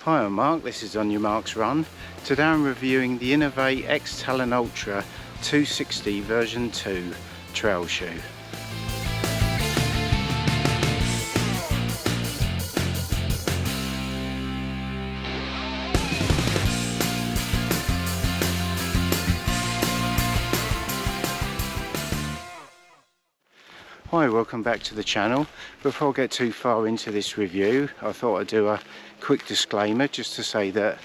Hi, I'm Mark, this is On Your Marks Run. Today I'm reviewing the Inov8 X-Talon Ultra 260 version 2 trail shoe. Hi, welcome back to the channel. Before I get too far into this review, I thought I'd do a quick disclaimer just to say that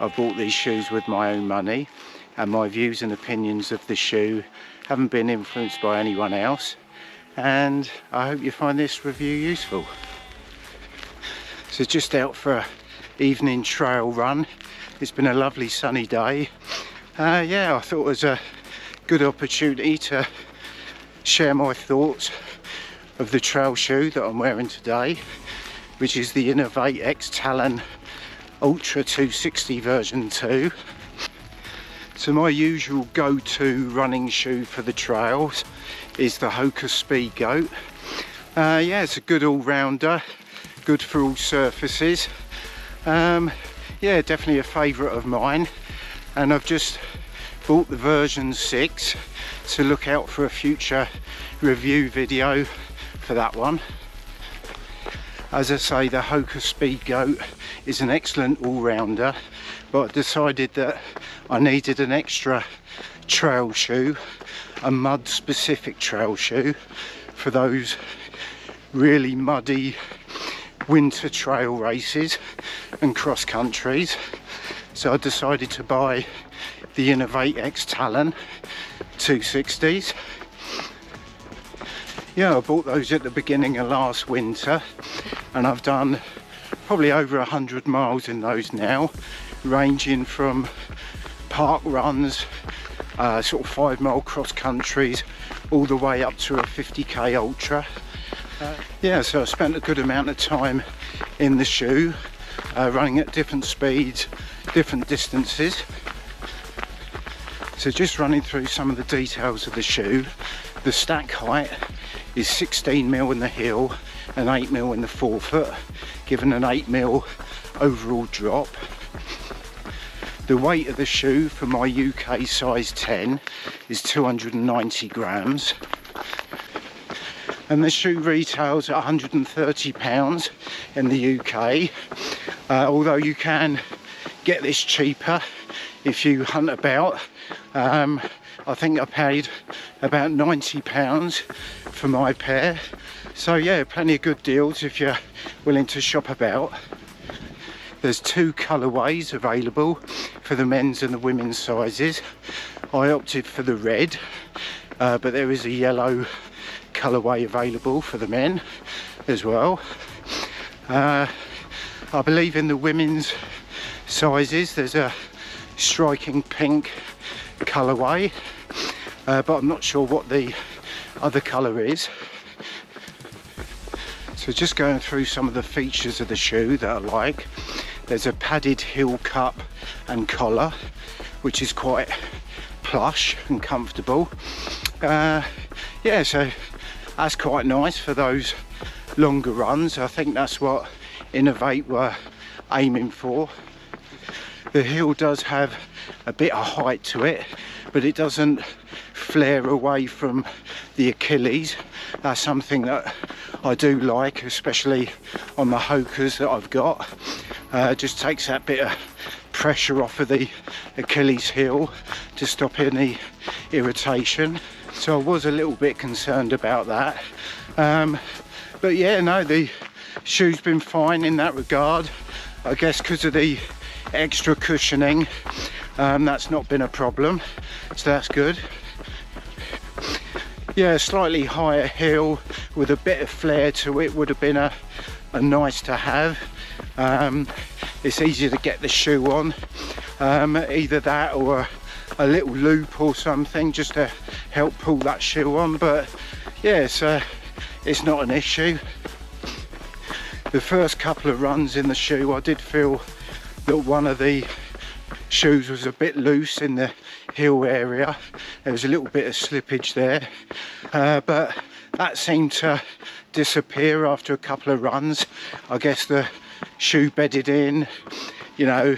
I bought these shoes with my own money and my views and opinions of the shoe haven't been influenced by anyone else, and I hope you find this review useful. So just out for an evening trail run. It's been a lovely sunny day. Yeah, I thought it was a good opportunity to share my thoughts of the trail shoe that I'm wearing today, which is the Inov8 X-Talon Ultra 260 version 2. So my usual go-to running shoe for the trails is the Hoka Speed Goat. Yeah, it's a good all-rounder, good for all surfaces. Yeah, definitely a favourite of mine, and I've just bought the version 6, so look out for a future review video for that one. As I say, the Hoka Speed Goat is an excellent all-rounder, but I decided that I needed an extra trail shoe, a mud specific trail shoe for those really muddy winter trail races and cross countries. So I decided to buy the Inov8 X-Talon 260s. Yeah, I bought those at the beginning of last winter, and I've done probably over 100 miles in those now, ranging from park runs, sort of 5-mile cross countries, all the way up to a 50k ultra. Yeah, so I spent a good amount of time in the shoe, running at different speeds, different distances. So just running through some of the details of the shoe. The stack height is 16mm in the heel and 8mm in the forefoot, giving an 8mm overall drop. The weight of the shoe for my UK size 10 is 290 grams. And the shoe retails at £130 in the UK, although you can get this cheaper if you hunt about. I think I paid about £90 for my pair, so yeah, plenty of good deals if you're willing to shop about. There's 2 colourways available for the men's and the women's sizes. I opted for the red, but there is a yellow colourway available for the men as well. I believe in the women's sizes there's a striking pink colourway, but I'm not sure what the other colour is. So just going through some of the features of the shoe that I like. There's a padded heel cup and collar, which is quite plush and comfortable. Yeah, so that's quite nice for those longer runs. I think that's what Inov8 were aiming for. The heel does have a bit of height to it, but it doesn't flare away from the Achilles. That's something that I do like, especially on the Hokas that I've got. Just takes that bit of pressure off of the Achilles heel to stop any irritation. So I was a little bit concerned about that. But yeah, no, the shoe's been fine in that regard. I guess because of the extra cushioning, that's not been a problem, so that's good. Yeah, slightly higher heel with a bit of flare to it would have been a nice to have. It's easier to get the shoe on, either that or a little loop or something just to help pull that shoe on, but yeah, it's not an issue. The first couple of runs in the shoe, I did feel that one of the shoes was a bit loose in the heel area. There was a little bit of slippage there, but that seemed to disappear after a couple of runs. I guess the shoe bedded in, you know,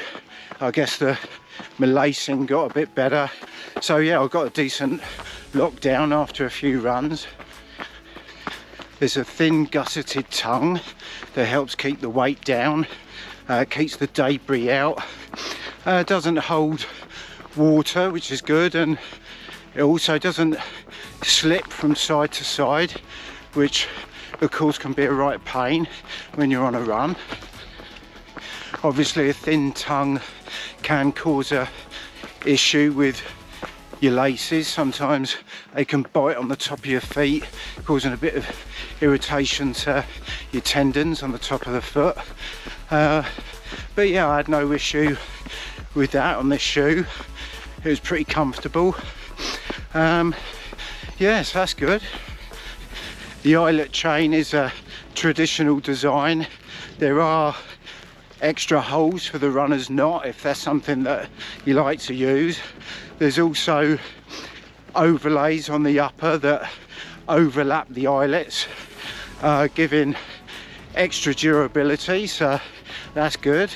I guess my lacing got a bit better. So yeah, I got a decent lockdown after a few runs. There's a thin gusseted tongue that helps keep the weight down, keeps the debris out, doesn't hold water, which is good, and it also doesn't slip from side to side, which of course can be a right pain when you're on a run. Obviously a thin tongue can cause a issue with your laces. Sometimes they can bite on the top of your feet, causing a bit of irritation to your tendons on the top of the foot. But yeah, I had no issue with that on this shoe. It was pretty comfortable. Yes, that's good. The eyelet chain is a traditional design. There are extra holes for the runner's knot if that's something that you like to use. There's also overlays on the upper that overlap the eyelets, giving extra durability, so that's good.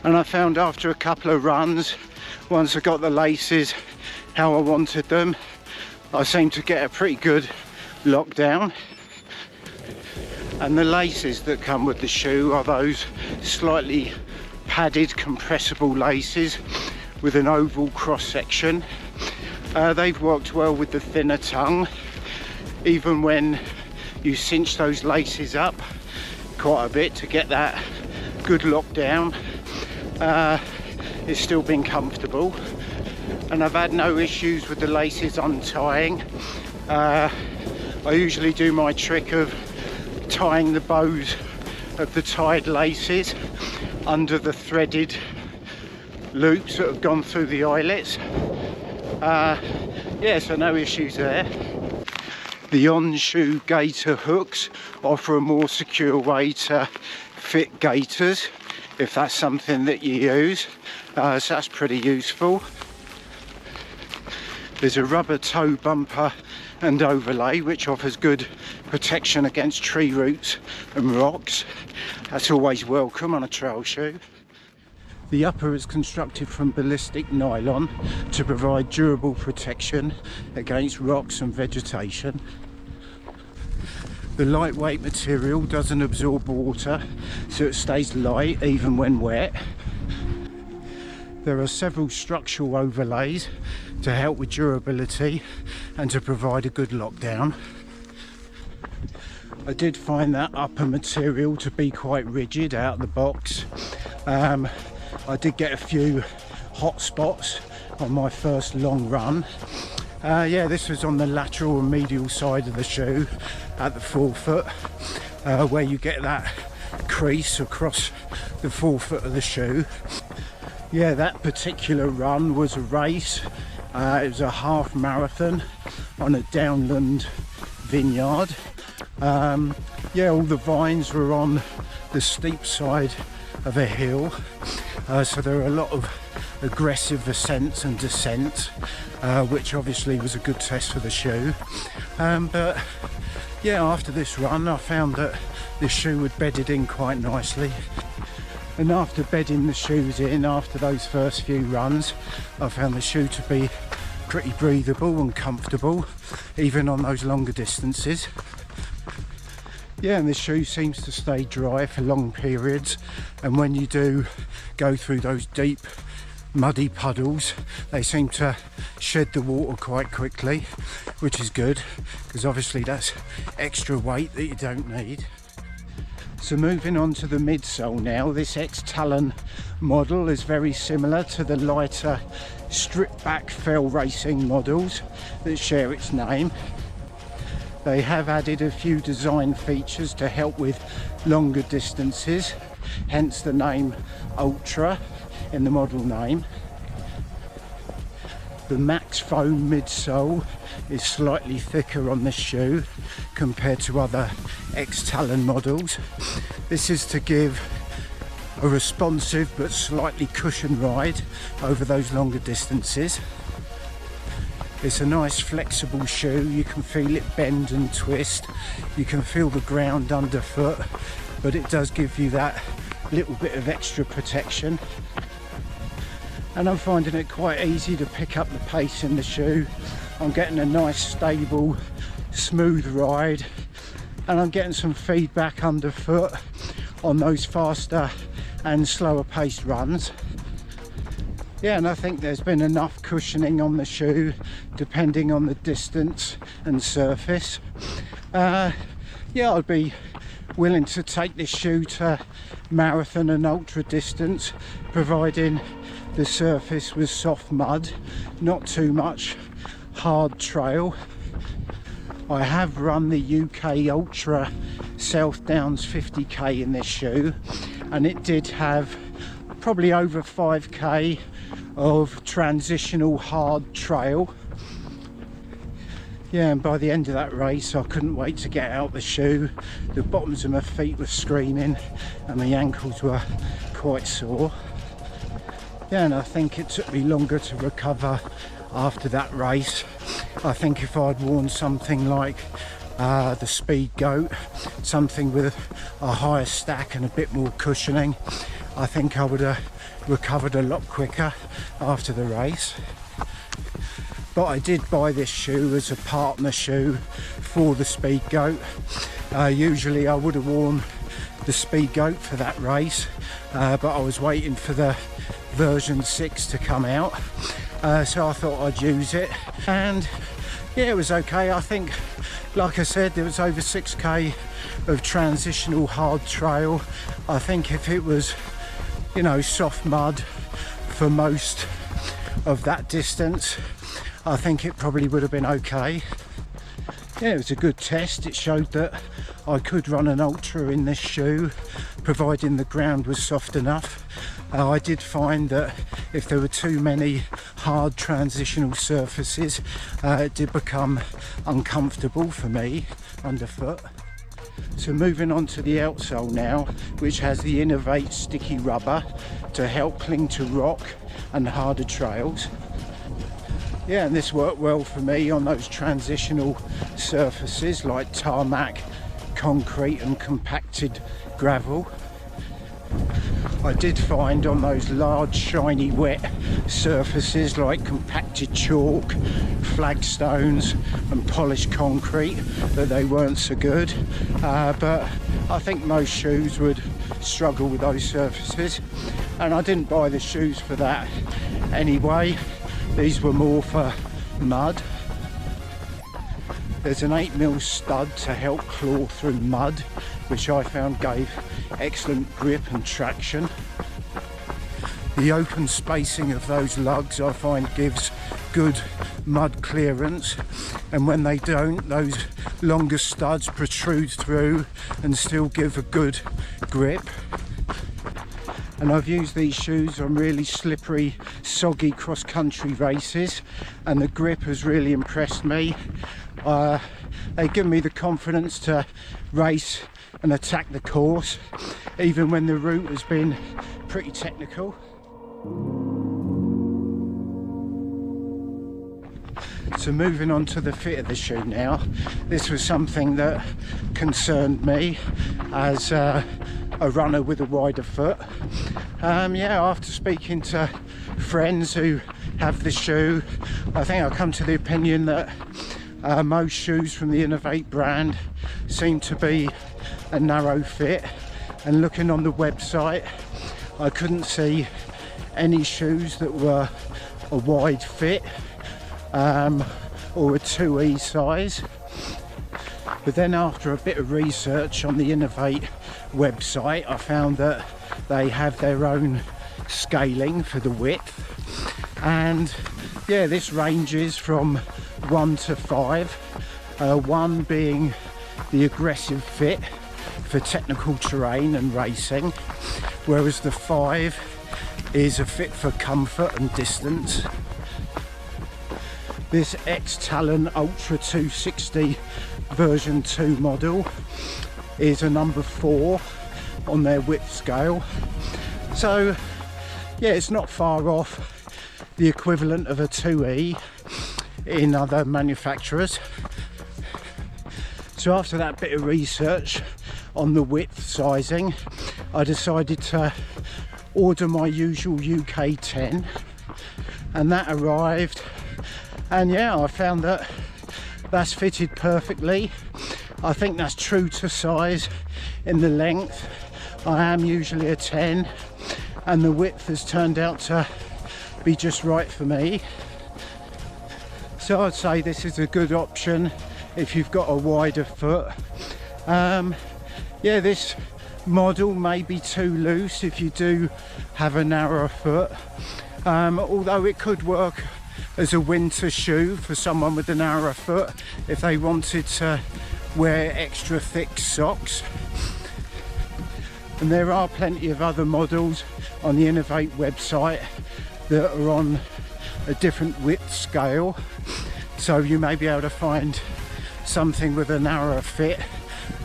And I found after a couple of runs, once I got the laces how I wanted them, I seemed to get a pretty good lockdown. And the laces that come with the shoe are those slightly padded compressible laces with an oval cross section. They've worked well with the thinner tongue. Even when you cinch those laces up quite a bit to get that good lockdown, it's still been comfortable. And I've had no issues with the laces untying. I usually do my trick of tying the bows of the tied laces under the threaded loops that have gone through the eyelets. Yeah, so no issues there. The on-shoe Gaiter hooks offer a more secure way to fit gaiters if that's something that you use, so that's pretty useful. There's a rubber toe bumper and overlay which offers good protection against tree roots and rocks. That's always welcome on a trail shoe. The upper is constructed from ballistic nylon to provide durable protection against rocks and vegetation. The lightweight material doesn't absorb water, so it stays light even when wet. There are several structural overlays to help with durability and to provide a good lockdown. I did find that upper material to be quite rigid out of the box. I did get a few hot spots on my first long run. Yeah, this was on the lateral and medial side of the shoe at the forefoot, where you get that crease across the forefoot of the shoe. Yeah, that particular run was a race. It was a half marathon on a downland vineyard. Yeah, all the vines were on the steep side of a hill, so there were a lot of aggressive ascents and descents, which obviously was a good test for the shoe. But yeah, after this run I found that the shoe had bedded in quite nicely. And after bedding the shoes in, after those first few runs, I found the shoe to be pretty breathable and comfortable, even on those longer distances. Yeah, and the shoe seems to stay dry for long periods, and when you do go through those deep muddy puddles, they seem to shed the water quite quickly, which is good, because obviously that's extra weight that you don't need. So moving on to the midsole now, this X-Talon model is very similar to the lighter strip back fell racing models that share its name. They have added a few design features to help with longer distances, hence the name Ultra in the model name. The Max foam midsole is slightly thicker on this shoe compared to other X-Talon models. This is to give a responsive but slightly cushioned ride over those longer distances. It's a nice flexible shoe, you can feel it bend and twist, you can feel the ground underfoot, but it does give you that little bit of extra protection. And I'm finding it quite easy to pick up the pace in the shoe. I'm getting a nice stable smooth ride, and I'm getting some feedback underfoot on those faster and slower paced runs. Yeah, and I think there's been enough cushioning on the shoe depending on the distance and surface. Yeah, I'd be willing to take this shoe to marathon and ultra distance, providing the surface was soft mud, not too much hard trail. I have run the UK Ultra South Downs 50k in this shoe, and it did have probably over 5k of transitional hard trail. Yeah, and by the end of that race I couldn't wait to get out the shoe. The bottoms of my feet were screaming and my ankles were quite sore. Yeah, and I think it took me longer to recover after that race. I think if I'd worn something like the Speed Goat, something with a higher stack and a bit more cushioning, I think I would have recovered a lot quicker after the race. But I did buy this shoe as a partner shoe for the Speed Goat. Usually I would have worn the Speed Goat for that race, but I was waiting for the version 6 to come out, so I thought I'd use it, and yeah, it was okay. I think, like I said, there was over 6k of transitional hard trail. I think if it was, you know, soft mud for most of that distance, I think it probably would have been okay. Yeah, it was a good test. It showed that I could run an ultra in this shoe, providing the ground was soft enough. I did find that if there were too many hard transitional surfaces, it did become uncomfortable for me underfoot. So moving on to the outsole now, which has the Inov8 sticky rubber to help cling to rock and harder trails. Yeah, and this worked well for me on those transitional surfaces like tarmac, concrete and compacted gravel. I did find on those large shiny wet surfaces like compacted chalk, flagstones and polished concrete that they weren't so good, but I think most shoes would struggle with those surfaces, and I didn't buy the shoes for that anyway. These were more for mud. There's an 8mm stud to help claw through mud, which I found gave excellent grip and traction. The open spacing of those lugs I find gives good mud clearance, and when they don't, those longer studs protrude through and still give a good grip. And I've used these shoes on really slippery, soggy cross-country races, and the grip has really impressed me. They give me the confidence to race and attack the course, even when the route has been pretty technical. So moving on to the fit of the shoe now. This was something that concerned me as a runner with a wider foot. Yeah, after speaking to friends who have the shoe, I think I've come to the opinion that most shoes from the Inov8 brand seem to be a narrow fit, and looking on the website I couldn't see any shoes that were a wide fit or a 2E size. But then after a bit of research on the Inov8 website, I found that they have their own scaling for the width, and yeah, this ranges from 1 to 5, 1 being the aggressive fit for technical terrain and racing, whereas the 5 is a fit for comfort and distance. This X-Talon Ultra 260 version 2 model is a number 4 on their width scale, so yeah, it's not far off the equivalent of a 2E in other manufacturers. So after that bit of research on the width sizing, I decided to order my usual UK 10, and that arrived, and yeah, I found that that's fitted perfectly. I think that's true to size in the length. I am usually a 10, and the width has turned out to be just right for me. So I'd say this is a good option if you've got a wider foot. Yeah, this model may be too loose if you do have a narrower foot, although it could work as a winter shoe for someone with a narrower foot if they wanted to wear extra thick socks. And there are plenty of other models on the Inov8 website that are on a different width scale, so you may be able to find something with a narrower fit,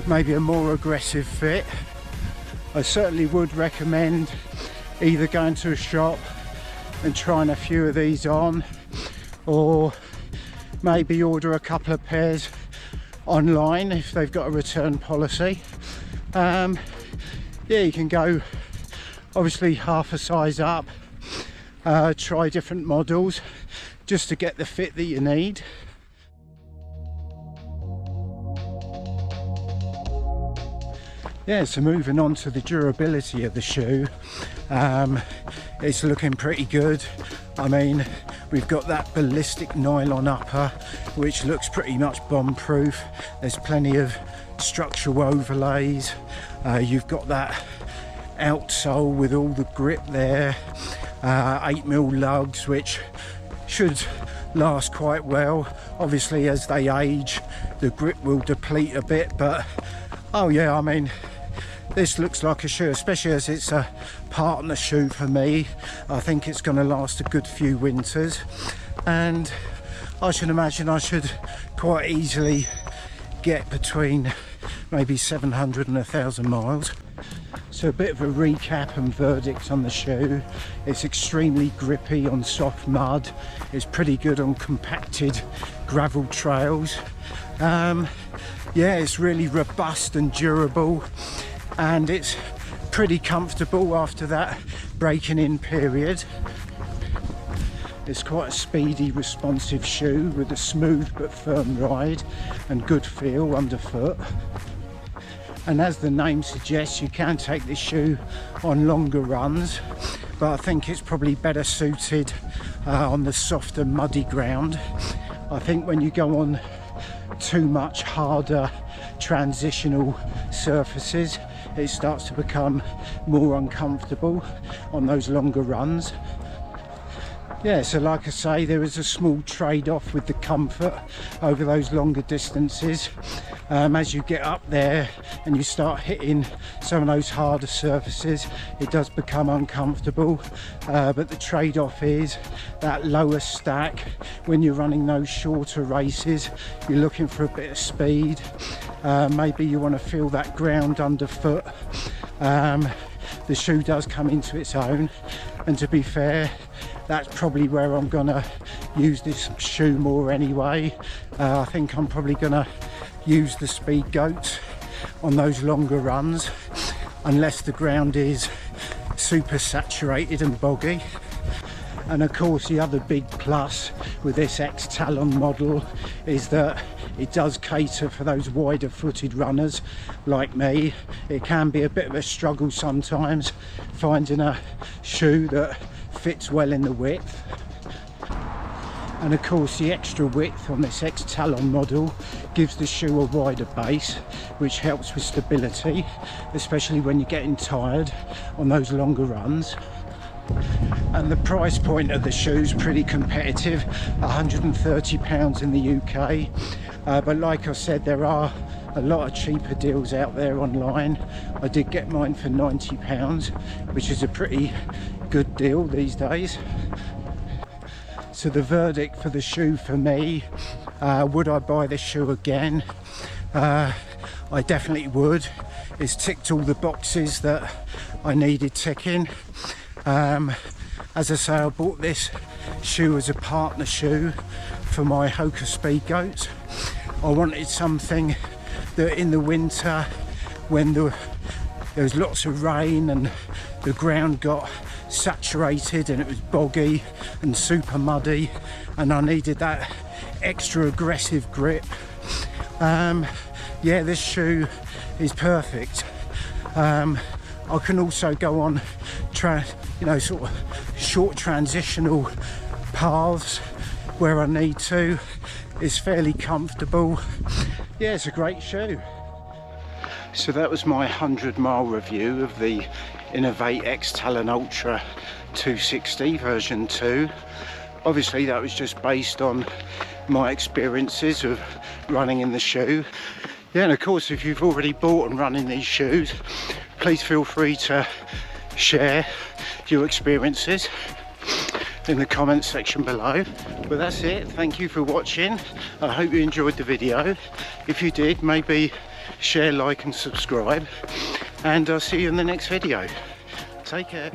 maybe a more aggressive fit. I certainly would recommend either going to a shop and trying a few of these on, or maybe order a couple of pairs online if they've got a return policy. Yeah, you can go obviously half a size up, try different models just to get the fit that you need. Yeah, so moving on to the durability of the shoe, it's looking pretty good. I mean, we've got that Ballistic nylon upper, which looks pretty much bomb-proof. There's plenty of structural overlays. You've got that outsole with all the grip there, 8mm lugs, which should last quite well. Obviously, as they age, the grip will deplete a bit, but oh yeah, I mean, this looks like a shoe, especially as it's a partner shoe for me. I think it's going to last a good few winters, and I should imagine I should quite easily get between maybe 700 and 1,000 miles. So a bit of a recap and verdict on the shoe. It's extremely grippy on soft mud. It's pretty good on compacted gravel trails. Yeah, it's really robust and durable, and it's pretty comfortable after that breaking in period. It's quite a speedy, responsive shoe with a smooth but firm ride and good feel underfoot. And as the name suggests, you can take this shoe on longer runs, but I think it's probably better suited on the softer, muddy ground. I think when you go on too much harder transitional surfaces, it starts to become more uncomfortable on those longer runs. Yeah, so like I say, there is a small trade-off with the comfort over those longer distances. As you get up there and you start hitting some of those harder surfaces, it does become uncomfortable, but the trade-off is that lower stack. When you're running those shorter races, you're looking for a bit of speed, maybe you want to feel that ground underfoot. The shoe does come into its own, and to be fair, that's probably where I'm gonna use this shoe more anyway. I think I'm probably gonna use the Speed Goats on those longer runs, unless the ground is super saturated and boggy. And of course, the other big plus with this X-Talon model is that it does cater for those wider footed runners like me. It can be a bit of a struggle sometimes finding a shoe that fits well in the width. And of course, the extra width on this X-Talon model gives the shoe a wider base, which helps with stability, especially when you're getting tired on those longer runs. And the price point of the shoe is pretty competitive, £130 in the UK, but like I said, there are a lot of cheaper deals out there online. I did get mine for £90, which is a pretty good deal these days. So the verdict for the shoe for me, would I buy this shoe again? I definitely would. It's ticked all the boxes that I needed ticking. As I say, I bought this shoe as a partner shoe for my Hoka Speed Goats. I wanted something that in the winter, when the there was lots of rain and the ground got saturated and it was boggy and super muddy, and I needed that extra aggressive grip. Yeah, this shoe is perfect. I can also go on you know, sort of short transitional paths where I need to. It's fairly comfortable. Yeah, it's a great shoe. So that was my 100-mile review of the Inov8 X-Talon Ultra 260 version 2. Obviously that was just based on my experiences of running in the shoe. Yeah, and of course if you've already bought and run in these shoes, please feel free to share your experiences in the comments section below. But that's it, thank you for watching. I hope you enjoyed the video. If you did, maybe share, like and subscribe, and I'll see you in the next video. Take care.